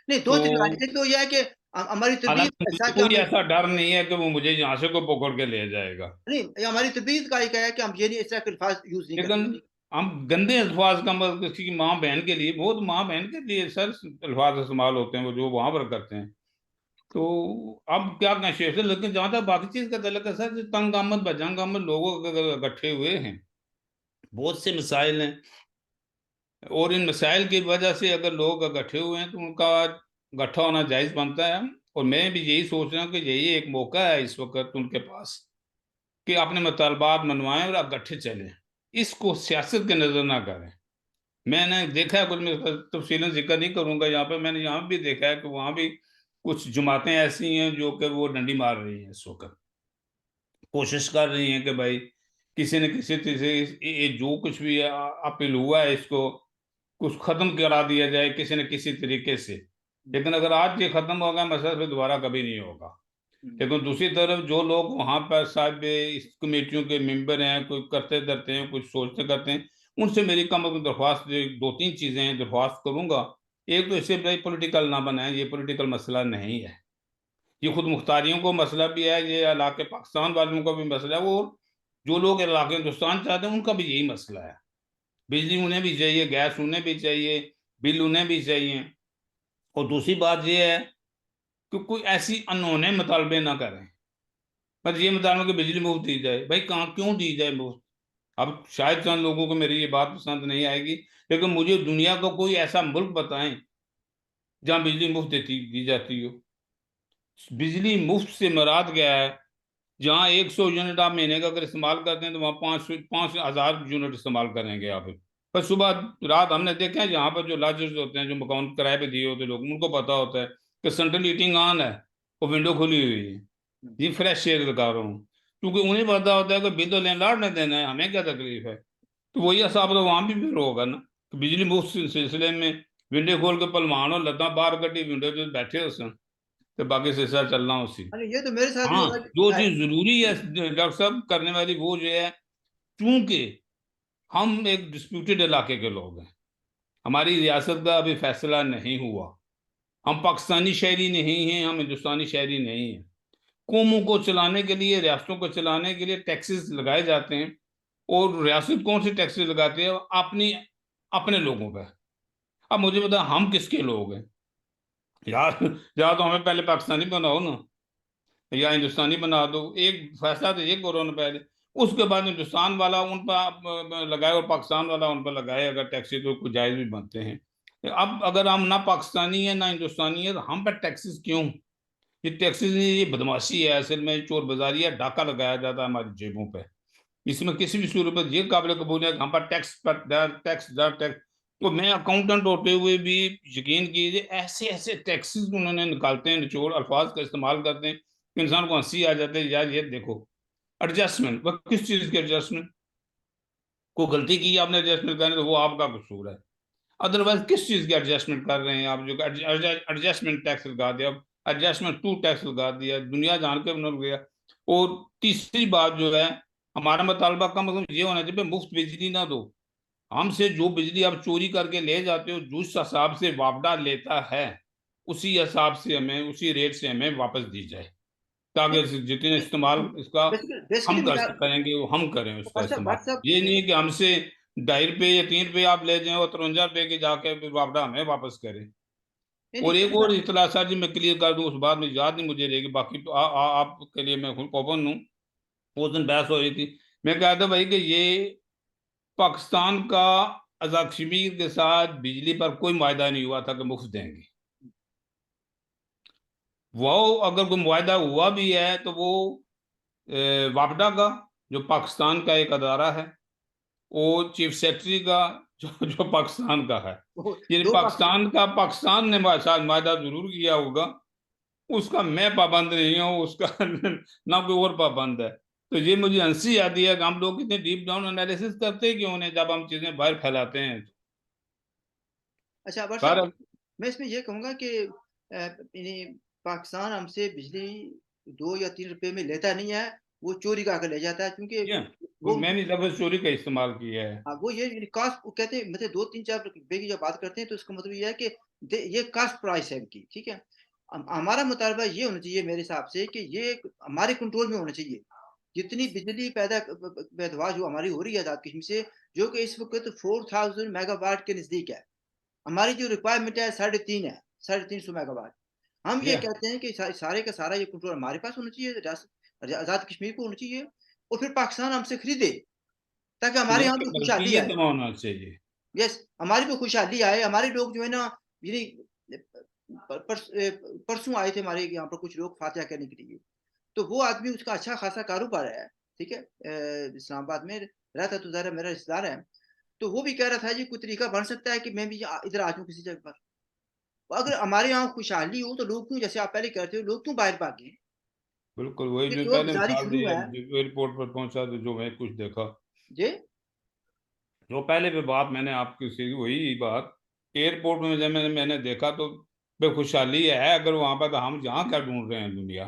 S1: नहीं, 2 तरीका है।
S2: तो
S1: एक तो ये है कि हमारी तबीयत
S2: हालांकि
S1: ऐसा
S2: मुझे
S1: है कि
S2: कोई
S1: हमें
S2: ऐसा डर नहीं है कि वो मुझे यहाँ से को पकड़ के ले जाएगा,
S1: नहीं, ये हमारी तबीयत का एक है कि हम ये नहीं इस तरह के अल्फाज़ यूज़ नहीं
S2: लेकिन
S1: करते।
S2: हम गंदे अल्फाज का मतलब किसी की माँ बहन के लिए, बहुत माँ बहन के लिए सर अल्फाज इस्तेमाल होते हैं वो जो वहां पर करते हैं। तो अब क्या कहें शेर से, लेकिन जहां तक बाकी चीज का तल्लुक है सर, जो तंग आमद बजंग आमद लोगों के अगर इकट्ठे हुए हैं, बहुत से मसाइल हैं, और इन मसाइल की वजह से अगर लोग इकट्ठे हुए हैं तो उनका इकट्ठा होना जायज बनता है। और मैं भी यही सोच रहा हूँ कि यही एक मौका है इस वक्त उनके पास कि अपने मुतालबात मनवाएं और इकट्ठे चलें, इसको सियासत के नजर ना करें। मैंने देखा है कुछ, मैं इसका तफसीलन जिक्र नहीं करूंगा यहाँ पे, मैंने यहाँ भी देखा है कि वहाँ भी कुछ जमातें ऐसी हैं जो कि वो डंडी मार रही हैं इस वक्त, कोशिश कर रही हैं कि भाई किसी न किसी तरह से ये जो कुछ भी अपील हुआ है इसको कुछ खत्म करा दिया जाए किसी न किसी तरीके से।
S1: हुँ,
S2: लेकिन अगर आज ये खत्म होगा मसला, फिर दोबारा कभी नहीं होगा।
S1: हुँ।
S2: लेकिन दूसरी तरफ जो लोग वहां पर साहब इस कमेटियों के मेंबर हैं, कोई करते धरते हैं, कुछ सोचते करते हैं, उनसे मेरी कम अज कम दरख्वास्त, दो तीन चीजें हैं दरख्वास्त करूंगा। एक तो इसे भाई पॉलिटिकल ना बनाए, ये पॉलिटिकल मसला नहीं है, ये खुद मुख्तारियों को मसला भी है, ये इलाके पाकिस्तान वालों का भी मसला है, वो जो लोग इलाके हिंदुस्तान चाहते हैं उनका भी यही मसला है। बिजली उन्हें भी चाहिए, गैस उन्हें भी चाहिए, बिल उन्हें भी चाहिए। और दूसरी बात यह है कि कोई ऐसी अनहोने मुतालबे ना करें, बस ये मुतालबा कि बिजली मुफ्त दी जाए। भाई कहाँ क्यों दी जाए मुफ्त? अब शायद चंद लोगों को मेरी ये बात पसंद नहीं आएगी, लेकिन मुझे दुनिया का कोई ऐसा मुल्क बताएं जहां बिजली मुफ्त देती दी जाती हो। बिजली मुफ्त से मुराद क्या है? जहाँ 100 यूनिट आप महीने का अगर इस्तेमाल करते हैं तो वहाँ 5,000 यूनिट इस्तेमाल करेंगे आप। पर सुबह रात हमने देखा है यहाँ पर जो लॉजर्स होते हैं, जो मकान किराए पे दिए होते हैं लोग, उनको पता होता है कि सेंट्रल हीटिंग ऑन है और विंडो खुली हुई है।
S1: हुँ।
S2: ये फ्रेश एयर लगा रहा हूँ, क्योंकि उन्हें पता होता है कि बिल तो लैंडलॉर्ड ने देना है, हमें क्या तकलीफ है। तो वही हिसाब तो वहां भी फिर होगा ना, कि बिजली मुफ्त सिलसिले में विंडो खोल के पलवान और लद्दा बाहर कटी विंडो जो बैठे उस, तो बाकी सिलसिला चलना उसी।
S1: अरे ये तो मेरे साथ भी
S2: हाँ,
S1: हुआ
S2: जो
S1: है।
S2: चीज जरूरी है डॉक्टर साहब करने वाली वो जो है, चूंकि हम एक डिस्प्यूटेड इलाके के लोग हैं, हमारी रियासत का अभी फैसला नहीं हुआ, हम पाकिस्तानी शहरी नहीं हैं, हम हिंदुस्तानी शहरी नहीं हैं, कौमों को चलाने के लिए, रियासतों को चलाने के लिए टैक्सेस लगाए जाते हैं। और रियासत कौन सी टैक्सेस लगाती है? अपनी, अपने लोगों पे। अब मुझे बता, हम किसके लोग हैं यार? या तो हमें पहले पाकिस्तानी बनाओ ना, या हिंदुस्तानी बना दो। एक फैसला तो ये करो ना पहले, उसके बाद हिंदुस्तान वाला उन पर लगाए और पाकिस्तान वाला उन पर लगाए, अगर टैक्सेस तो कुछ जायज भी बनते हैं। अब अगर हम ना पाकिस्तानी है ना हिंदुस्तानी है, तो हम पर टैक्सेस क्यों? ये टैक्सेस नहीं, ये बदमाशी है असल में, चोर बाजारी है, डाका लगाया जाता है हमारी जेबों पे। इसमें किसी भी सूरत पर ये काबिल कबूल है कि हम पर टैक्स पर दर टैक्स दर टैक्स। तो मैं अकाउंटेंट होते हुए भी, यकीन कीजिए, ऐसे ऐसे टैक्सेस उन्होंने निकालते हैं, निचोड़ अल्फाज का इस्तेमाल करते हैं कि इंसान को हंसी आ जाते हैं। यार ये देखो, एडजस्टमेंट, वह किस चीज की एडजस्टमेंट? को गलती की आपने एडजस्टमेंट करने, तो वो आपका कसूर है। अदरवाइज किस चीज की एडजस्टमेंट कर रहे हैं आप? जो एडजस्टमेंट टैक्स लगा दिया, एडजस्टमेंट टू टैक्स लगा दिया, दुनिया जान के बन गया। और तीसरी बात जो है, हमारा मुतालबा का मतलब ये होना चाहिए, मुफ्त बिजली ना दो। हमसे जो बिजली आप चोरी करके ले जाते हो, जिस हिसाब से वापडा लेता है, उसी हिसाब से हमें, उसी रेट से हमें वापस दी जाए, ताकि जितने इस्तेमाल इसका
S1: बेसिकली बेसिकली
S2: हम कर
S1: मुताबिक
S2: करेंगे, वो हम करें उसका
S1: व्हाट्सएप
S2: इस्तेमाल।
S1: व्हाट्सएप
S2: ये नहीं है कि हमसे 2.5 रुपये या 3 रुपये आप ले जाएं और 53 रुपये के जाके फिर वापडा हमें वापस करें।
S1: नहीं नहीं
S2: और एक
S1: सही
S2: और
S1: बात।
S2: इतला सर जी, मैं क्लियर कर दूं, उस बात में याद नहीं मुझे रहेगी, बाकी तो आपके लिए मैं ओपन हूँ। उस दिन बहस हो रही थी, मैं कहा था भाई कि ये पाकिस्तान का अज़ा कश्मीर के साथ बिजली पर कोई वायदा नहीं हुआ था कि मुफ्त देंगे। वो अगर कोई वायदा हुआ भी है तो वो वापडा का, जो पाकिस्तान का एक अदारा है, वो चीफ सेक्रेटरी का, जो पाकिस्तान का है।
S1: वो
S2: ये
S1: दो पाकिस्तान।
S2: पाकिस्तान का, पाकिस्तान ने शायद वायदा जरूर किया होगा, उसका मैं पाबंद नहीं हूँ, उसका ना कोई और पाबंद है। तो ये मुझे हंसी आती है कि हम लोग कितने डीप डाउन एनालिसिस करते क्यों नहीं जब हम चीजें बाहर फैलाते हैं।
S1: अच्छा व्हाट्सएप,
S2: पर
S1: मैं इसमें ये कहूँगा कि पाकिस्तान हमसे बिजली 2 या 3 रुपए में लेता नहीं है, वो चोरी कर ले जाता है, क्योंकि
S2: ये
S1: वो
S2: मैंने लफ्ज चोरी का इस्तेमाल किया है।
S1: हाँ, वो ये कास्ट, वो कहते हैं मतलब 2 3 4 रुपए की जब बात करते हैं तो इसका मतलब ये है कि ये कास्ट प्राइस है इनकी, ठीक है। हमारा मुतालबा ये होना चाहिए मेरे हिसाब से कि ये हमारे कंट्रोल में होना चाहिए। जितनी बिजली पैदावार जो हमारी हो रही है आजाद कश्मीर से, जो कि इस वक्त 4000 मेगावाट के नजदीक है। हमारी जो रिक्वायरमेंट है 3.5 है, 350 मेगावाट। हम ये
S2: ये
S1: कहते हैं कि सारे का सारा ये कंट्रोल हमारे पास होना चाहिए, आजाद कश्मीर को होना चाहिए, और फिर पाकिस्तान हमसे खरीदे, ताकि हमारे यहाँ
S2: नहीं,
S1: भी
S2: बल्कि
S1: खुशहाली
S2: ये
S1: आए।
S2: तो होना चाहिए।
S1: यस, हमारी भी खुशहाली आए, हमारे लोग जो है ना, यानी परसों आए थे हमारे यहाँ पर कुछ लोग फातिहा करने के लिए, तो वो आदमी, उसका अच्छा खासा कारोबार है, ठीक है, इस्लामाबाद में रहता, तो ज़रा मेरा रिश्तेदार है। तो वो भी कह रहा था जी कोई तरीका बन सकता है कि मैं भी इधर आ जाऊँ किसी जगह पर। तो अगर हमारे यहाँ खुशहाली हो तो लोग क्यों, जैसे आप पहले कहते हो, लोग क्यों बाहर भागे?
S2: बिल्कुल वही
S1: ये
S2: जो
S1: चोर
S2: पहले
S1: बाजारी
S2: मिसाल दी
S1: शुरू
S2: है,
S1: है।
S2: जो एयरपोर्ट पर पहुंचा तो जो मैं कुछ देखा,
S1: जी
S2: जो पहले भी बात मैंने आपकी से वही बात, एयरपोर्ट में जब मैंने देखा तो बेखुशहाली है, अगर वहां पर, तो हम यहाँ क्या ढूंढ रहे हैं दुनिया?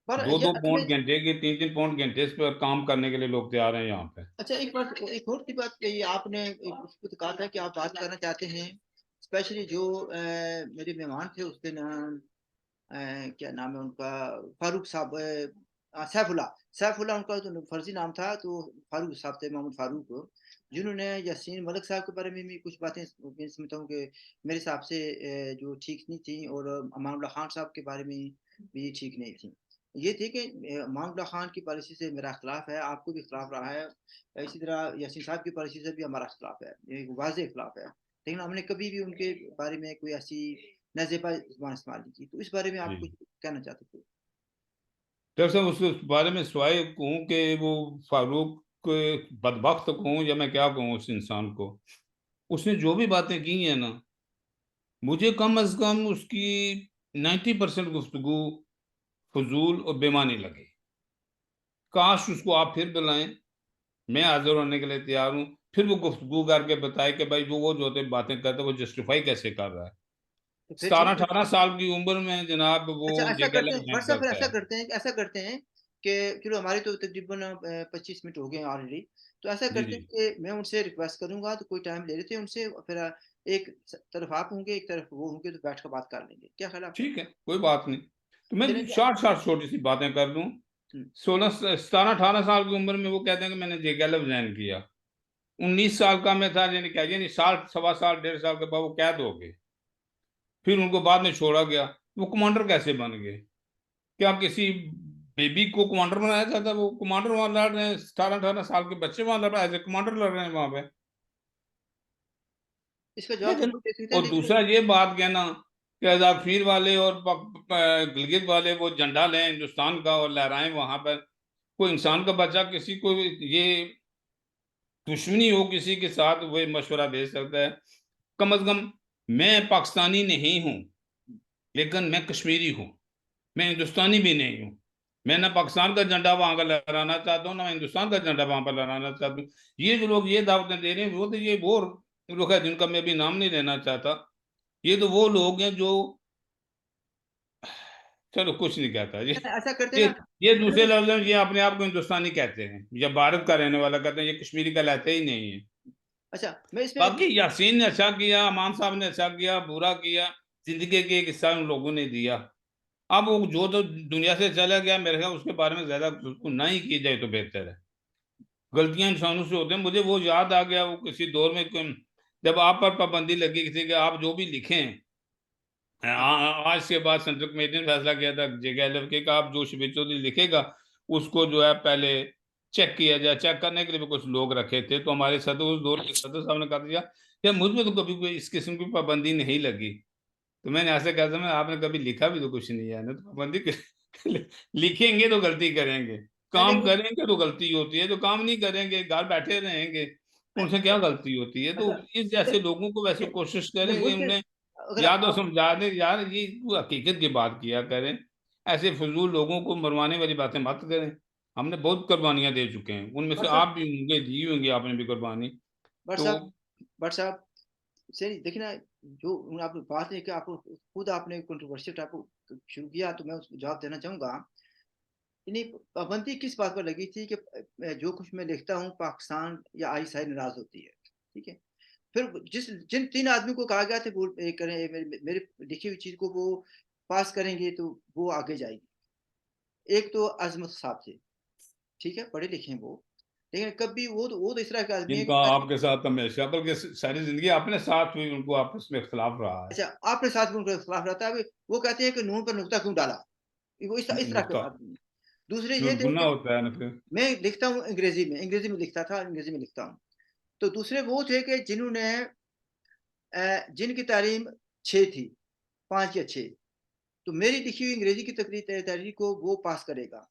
S1: पर
S2: दो
S1: ये
S2: दो
S1: असल में,
S2: पौंड घंटे के, 3 3 पौंड घंटे इस पर काम करने के लिए लोग तैयार हैं यहाँ पे।
S1: अच्छा एक बात, एक और सी बात, ये आपने उसको तो कहा था कि आप बात करना चाहते हैं, स्पेशली जो मेरे मेहमान थे उस दिन, क्या नाम है उनका, फारूक साहब, सैफुल्ला उनका तो फर्जी नाम था, तो फारूक साहब थे, मोहम्मद फारूक, जिन्होंने यासीन मलिक साहब के बारे में भी कुछ बातें मैं समझता हूँ कि मेरे हिसाब से जो ठीक नहीं थी, और अमानुल्लाह खान साहब के बारे में भी ठीक नहीं थी। ये थी कि अमानुल्लाह खान की पॉलिसी से मेरा इख्तलाफ है, आपको भी इख्तलाफ रहा है, इसी तरह यासीन साहब की पॉलिसी से भी हमारा इख्तलाफ है, एक वाज़ेह इख्तलाफ है, लेकिन हमने कभी भी उनके बारे में कोई ऐसी नज़ेबा ज़ुबान इस्तेमाल नहीं की। तो इस बारे में आप कुछ
S2: जी,
S1: कहना चाहते थे?
S2: डॉक्टर साहब, उसके बारे में सिवाय कहूँ कि वो फारूक बदबख्त कहूँ या मैं क्या कहूँ उस इंसान को, उसने जो भी बातें की हैं ना, मुझे कम अज कम उसकी 90% गुफ्तगू फजूल और बेमानी लगी। काश उसको आप फिर बुलाएं, मैं हाजिर होने के लिए तैयार हूँ। फिर वो गुफ्तगू करके बताए कि भाई वो जो होते बातें करते वो जस्टिफाई कैसे कर रहा है।
S1: तो फिर
S2: सतारह
S1: ठीक है।
S2: अठारह साल की उम्र में जनाब वो
S1: अच्छा ऐसा
S2: ये
S1: करते
S2: गलत
S1: हैं
S2: बयान
S1: व्हाट्सएप पर,
S2: करता है।
S1: ऐसा करते हैं कि चलो हमारे तो तकरीबन 25 मिनट हो गए हैं ऑलरेडी। तो ऐसा
S2: जी
S1: करते
S2: जी,
S1: हैं कि मैं उनसे रिक्वेस्ट करूंगा, तो कोई टाइम ले लेते हैं उनसे, और फिर एक तरफ आप होंगे, एक तरफ वो होंगे, तो बैठ कर बात कर लेंगे, क्या ख्याल है आपका?
S2: ठीक है, कोई बात नहीं। तो मैं
S1: चलिए
S2: शॉर्ट शॉर्ट छोटी सी बातें कर दूं। 16 17 18 साल की उम्र में वो कहते हैं कि मैंने JKLF ज्वाइन किया। 19 साल का मैं था, यानी क्या, यानी साल, सवा साल, 1.5 साल के बाद वो कैद हो गए। फिर उनको बाद में छोड़ा गया। वो कमांडर कैसे बन गए? क्या किसी बेबी को कमांडर बनाया जाता? वो कमांडर वहां लड़ रहे हैं, 18 18 साल के बच्चे वहां लड़ रहे हैं, एज ए कमांडर लड़ रहे हैं वहां पे।
S1: इसका जवाब तो
S2: लेकिन,
S1: खुद दे सकते हैं,
S2: और
S1: लेकिन
S2: दूसरा ये बात कहना कि अजाफीर वाले और गिलगित वाले वो झंडा लें हिंदुस्तान का और लहराएं वहां पर, कोई इंसान का बच्चा किसी को ये दुश्मनी हो किसी के साथ, वो मशवरा दे सकता है? कम अज कम मैं पाकिस्तानी नहीं हूं, लेकिन मैं कश्मीरी हूं। मैं हिंदुस्तानी भी नहीं हूं। मैं ना पाकिस्तान का झंडा वहां का लहराना चाहता हूँ, ना मैं हिंदुस्तान का झंडा वहां पर लहराना चाहता हूँ। ये जो लोग ये दावतें दे रहे हैं, वो तो ये वो लोग हैं जिनका मैं अभी नाम नहीं लेना चाहता। ये तो वो लोग हैं जो, चलो कुछ नहीं कहता ये
S1: ऐसा करते
S2: ये
S1: ना।
S2: ये दूसरे लफ्ज में ये अपने आप को हिंदुस्तानी कहते हैं, या भारत का रहने वाला कहते हैं, ये कश्मीरी का लेते ही नहीं है।
S1: अच्छा, मैं इसमें
S2: बाकी यासीन ने अच्छा किया, अमान साहब ने अच्छा किया, बुरा किया, जिंदगी के एक हिस्सा उन लोगों ने दिया। अब वो जो तो दुनिया से चला गया, मेरे ख्याल उसके बारे में ज्यादा ना ही की जाए तो बेहतर है। गलतियां इंसानों से होते हैं। मुझे वो याद आ गया, वो किसी दौर में जब आप पर पाबंदी लगी थी कि आप जो भी लिखें, आज के बाद सेंट्रल कमेटी ने फैसला किया था JKLF के कि आप जो शबीर चौधरी लिखेगा उसको जो है पहले चेक किया जाए। चेक करने के लिए भी कुछ लोग रखे थे, तो हमारे सदर, उस दौर के सदर साहब ने कर दिया कि मुझ में तो कभी कोई इस किस्म की पाबंदी नहीं लगी। तो मैंने ऐसे कहा था, मैं आपने कभी लिखा भी तो कुछ नहीं है ना, तो पाबंदी लिखेंगे तो गलती करेंगे, काम
S1: लेकिन
S2: करेंगे तो गलती होती है, जो काम नहीं करेंगे घर बैठे रहेंगे उनसे क्या गलती होती है? तो
S1: अच्छा,
S2: इस जैसे लोगों को वैसे कोशिश
S1: नहीं
S2: करें कि
S1: मुझसे,
S2: उन्हें
S1: अगर
S2: या तो
S1: आप,
S2: समझा दें यार, ये वो हकीकत की बात किया करें, ऐसे फजूल लोगों को मरवाने वाली बातें मत करें। हमने बहुत कुर्बानियां दे चुके हैं, उनमें से
S1: बट साहब,
S2: आप भी होंगे, दी होंगी आपने भी कुर्बानी।
S1: बट
S2: तो
S1: साहब, बट साहब, सही देखिए ना, जो आप बात है कि आप खुद आपने कंट्रोवर्शियल टॉपिक शुरू किया, तो मैं उसको जवाब देना चाहूंगा। इन्हीं पाबंदी किस बात पर लगी थी कि जो कुछ मैं लिखता हूँ पाकिस्तान या आईएसआई नाराज होती है, ठीक है। फिर जिन 3 आदमी को कहा गया था वो करें, मेरे लिखी हुई चीज को वो पास करेंगे तो वो आगे जाएगी। एक तो अजमत साहब थे, ठीक है, पढ़े लिखे हैं वो, लेकिन कभी वो तो इस तरह का आदमी है
S2: जिनका
S1: कि
S2: आपके साथ हमेशा, बल्कि सारी जिंदगी अपने साथ हुई, उनको आपस में इख्तलाफ रहा है।
S1: अच्छा, आपके साथ में उनका खिलाफ रहता है। वो कहते हैं कि नून पर नुक्ता क्यों डाला, वो इस तरह के
S2: नुकता
S1: आदमी हैं। दूसरे ये थे
S2: गुना
S1: कि
S2: होता है ना फिर।
S1: मैं लिखता हूँ अंग्रेजी में लिखता था, अंग्रेजी में लिखता हूँ। तो दूसरे वो थे कि जिन्होंने जिनकी तालीम 6 थी, 5 या 6, तो मेरी लिखी हुई अंग्रेजी की तहरीर को वो पास करेगा।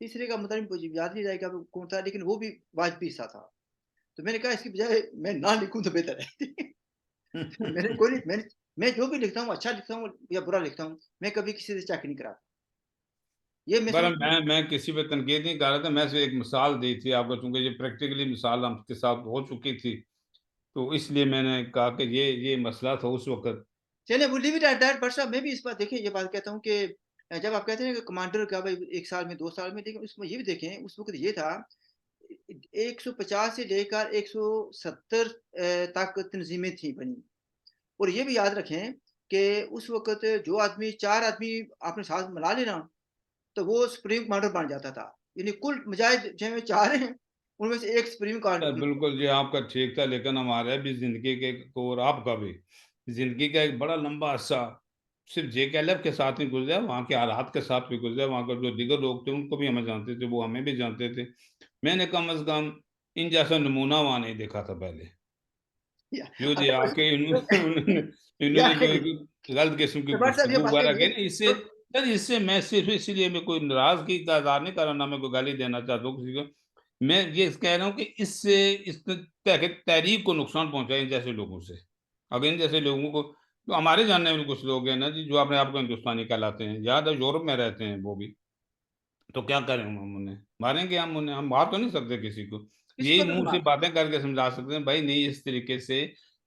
S1: तीसरे का मतलब मुझे याद नहीं रहेगा वो कौन था, लेकिन वो भी वाजबी सा था। तो मैंने कहा इसकी बजाय मैं ना लिखूं तो बेहतर है। मैंने कोई नहीं, मैं जो भी लिखता हूँ अच्छा लिखता हूँ या बुरा लिखता हूँ, मैं कभी किसी से चेक नहीं कराता। ये मैं
S2: पर
S1: समझ,
S2: मैं किसी पे तनकीद नहीं कर रहा था, मैं सिर्फ एक मिसाल दी थी आपको, चूंकि ये प्रैक्टिकली मिसाल आपके साथ हो चुकी थी, तो इसलिए मैंने कहा कि ये मसला था उस वक्त।
S1: चलिए वो live it at that. But साहब मैं भी इस बात देखिए, ये बात कहता हूँ कि जब आप कहते हैं कि कमांडर का भाई 1 साल में 2 साल में, लेकिन उसमें ये भी देखें उस वक्त ये था 150 से लेकर 170 तक तंजीमें थी बनी। और ये भी याद रखें कि उस वक्त जो आदमी 4 आदमी अपने साथ मिला लेना, तो वो सुप्रीम कमांडर बन जाता था। यानी कुल मुजाहिद जो 4 हैं, उनमें से एक सुप्रीम कमांडर।
S2: बिल्कुल जी, आपका ठीक था, लेकिन हमारे भी जिंदगी के को, और आपका भी जिंदगी का एक बड़ा लंबा अरसा सिर्फ JKLF के साथ नहीं गुजरा, वहाँ के हालात के साथ भी गुजरा। वहाँ के जो दिगर लोग थे उनको भी हमें जानते थे, वो हमें भी जानते थे। मैंने कम अज कम इन जैसा नमूना वहाँ नहीं देखा था पहले। जो जी
S1: अच्छा,
S2: आके इन्होंने
S1: या
S2: इन्होंने जो गलत किस्म की
S1: बट साहब ये
S2: गुफ्तगू
S1: बातें
S2: वगैरह की
S1: ये
S2: ना, इससे सर, इससे मैं सिर्फ इसीलिए मैं कोई नाराजगी का इजहार नहीं कर रहा, ना मैं कोई गाली देना चाहता हूँ किसी को। मैं ये कह रहा हूँ कि इससे इस तहरीक को नुकसान पहुंचा इन जैसे लोगों से। अगर इन जैसे लोगों को, तो हमारे जानने में कुछ लोग हैं ना जी, जो अपने आप को हिंदुस्तानी कहलाते हैं, याद है यूरोप में रहते हैं वो भी, तो क्या करें हम उन्हें? मारेंगे हम उन्हें? हम मार तो नहीं सकते किसी को।
S1: किसी
S2: यही
S1: को भी
S2: मुंह से
S1: मार।
S2: बातें करके समझा सकते हैं भाई, नहीं इस तरीके से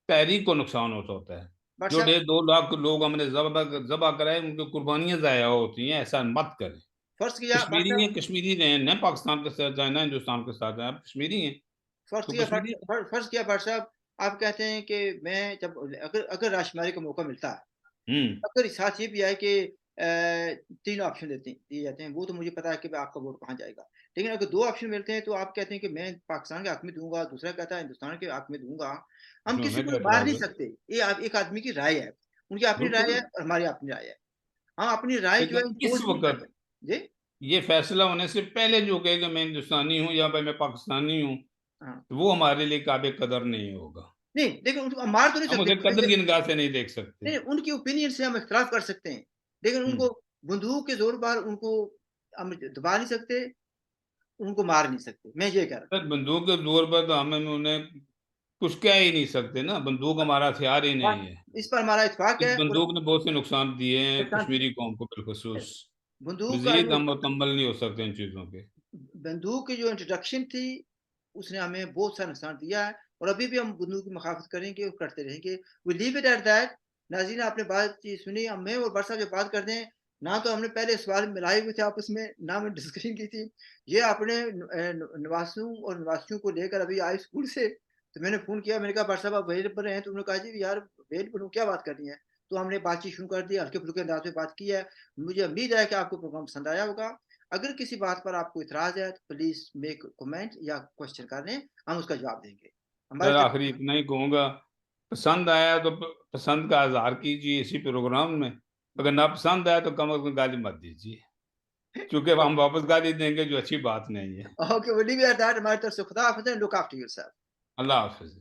S2: तहरीक को नुकसान होता है।
S1: बट
S2: जो
S1: साहब
S2: 1.5 2 लाख लोग हमने जबा कराए, उनकी कुर्बानियां जाया होती हैं, ऐसा मत करें।
S1: फर्ज किया बट
S2: कश्मीरी
S1: साहब,
S2: हैं, कश्मीरी रहे ना, पाकिस्तान के साथ जाए ना हिंदुस्तान के साथ जाए, आप कश्मीरी हैं
S1: फर्ज
S2: तो
S1: किया
S2: कश्मीरी।
S1: फर्ज किया बट साहब, आप कहते हैं कि मैं जब अगर अगर राशमारी का मौका मिलता है,
S2: हम्म।
S1: अगर साथ ये भी आए कि 3 ऑप्शन दिए जाते हैं, वो तो मुझे पता है कि आपका वोट कहाँ जाएगा। लेकिन अगर 2 ऑप्शन मिलते हैं तो आप कहते हैं कि मैं पाकिस्तान के हक में दूँगा, दूसरा कहता है हिंदुस्तान के हक में दूँगा। हम
S2: इसमें
S1: किसी
S2: हमें
S1: को
S2: क्या
S1: मार
S2: एतराज
S1: नहीं
S2: है?
S1: सकते। ये एक आदमी की राय है। उनकी अपनी राय है
S2: बिल्कुल।
S1: और हमारी अपनी राय है। हम अपनी राय जो है
S2: लेकिन इस
S1: इम्पोज़ नहीं कर
S2: वक़्त
S1: सकते। जी?
S2: ये फैसला होने से पहले जो कहेगा मैं हिंदुस्तानी हूँ या भाई मैं पाकिस्तानी हूँ,
S1: हाँ।
S2: तो वो हमारे लिए काबिल कदर नहीं होगा।
S1: नहीं, देखिए उनको हम मार तो नहीं
S2: हम
S1: सकते।
S2: उसे कदर
S1: देखिए
S2: की निगाह से नहीं देख सकते।
S1: नहीं, उनकी ओपिनियन से हम इख्तिलाफ़ कर सकते हैं। लेकिन
S2: हुँ।
S1: उनको बंदूक के ज़ोर पर उनको हम दबा नहीं सकते, उनको मार नहीं सकते। मैं ये कह रहा हूँ।
S2: सर बंदूक के ज़ोर पर तो हमें उन्हें कुछ कह ही नहीं सकते ना, बंदूक हमारा हथियार ही
S1: बस
S2: नहीं है।
S1: इस पर हमारा इत्तेफ़ाक
S2: इस
S1: है और
S2: बंदूक ने बहुत से नुकसान दिए हैं
S1: नुकसान
S2: कश्मीरी कौम को बिलख़ुसूस।
S1: बंदूक का
S2: मज़ीद
S1: जो
S2: हम मुकम्मल नहीं हो सकते इन चीज़ों के।
S1: बंदूक की जो इंट्रोडक्शन थी, उसने हमें बहुत सारा नुकसान दिया है और अभी भी हम बंदूक की मुखाफ़त करेंगे और करते रहेंगे। We leave it at that. नाज़रीन आपने बातचीत सुनी, अब मैं और बरसा जो बात करते हैं, ना तो हमने पहले सवाल मिलाए हुए थे आपस में, ना हमने डिस्कशन की थी। ये अपने नवासियों और नवासियों को लेकर अभी आए स्कूल से, तो मैंने फ़ोन किया, मैंने कहा बर साहब आप अवेलेबल हैं? तो उन्होंने कहा जी यार अवेलेबल हूँ, क्या बात करनी है? तो हमने बातचीत शुरू कर दी, हल्के-फुल्के अंदाज़ में बात की है। मुझे उम्मीद है कि आपको प्रोग्राम पसंद आया होगा। अगर किसी बात पर आपको इतराज़ है तो प्लीज़ मेक कमेंट या क्वेश्चन कर दें, हम उसका जवाब देंगे। हमारी
S2: सर
S1: तरफ
S2: आखिरी इतना ही कहूँगा, पसंद आया तो पसंद का इज़हार कीजिए इसी प्रोग्राम में, अगर नापसंद आया तो कम अज़ कम गाली मत दीजिए, क्योंकि अब हम वापस गाली देंगे जो अच्छी बात नहीं है।
S1: Okay, will leave it at that. हमारी तरफ से खुदा हाफ़िज़, लुक आफ्टर योरसेल्फ।
S2: अल्लाह हाफ़िज़।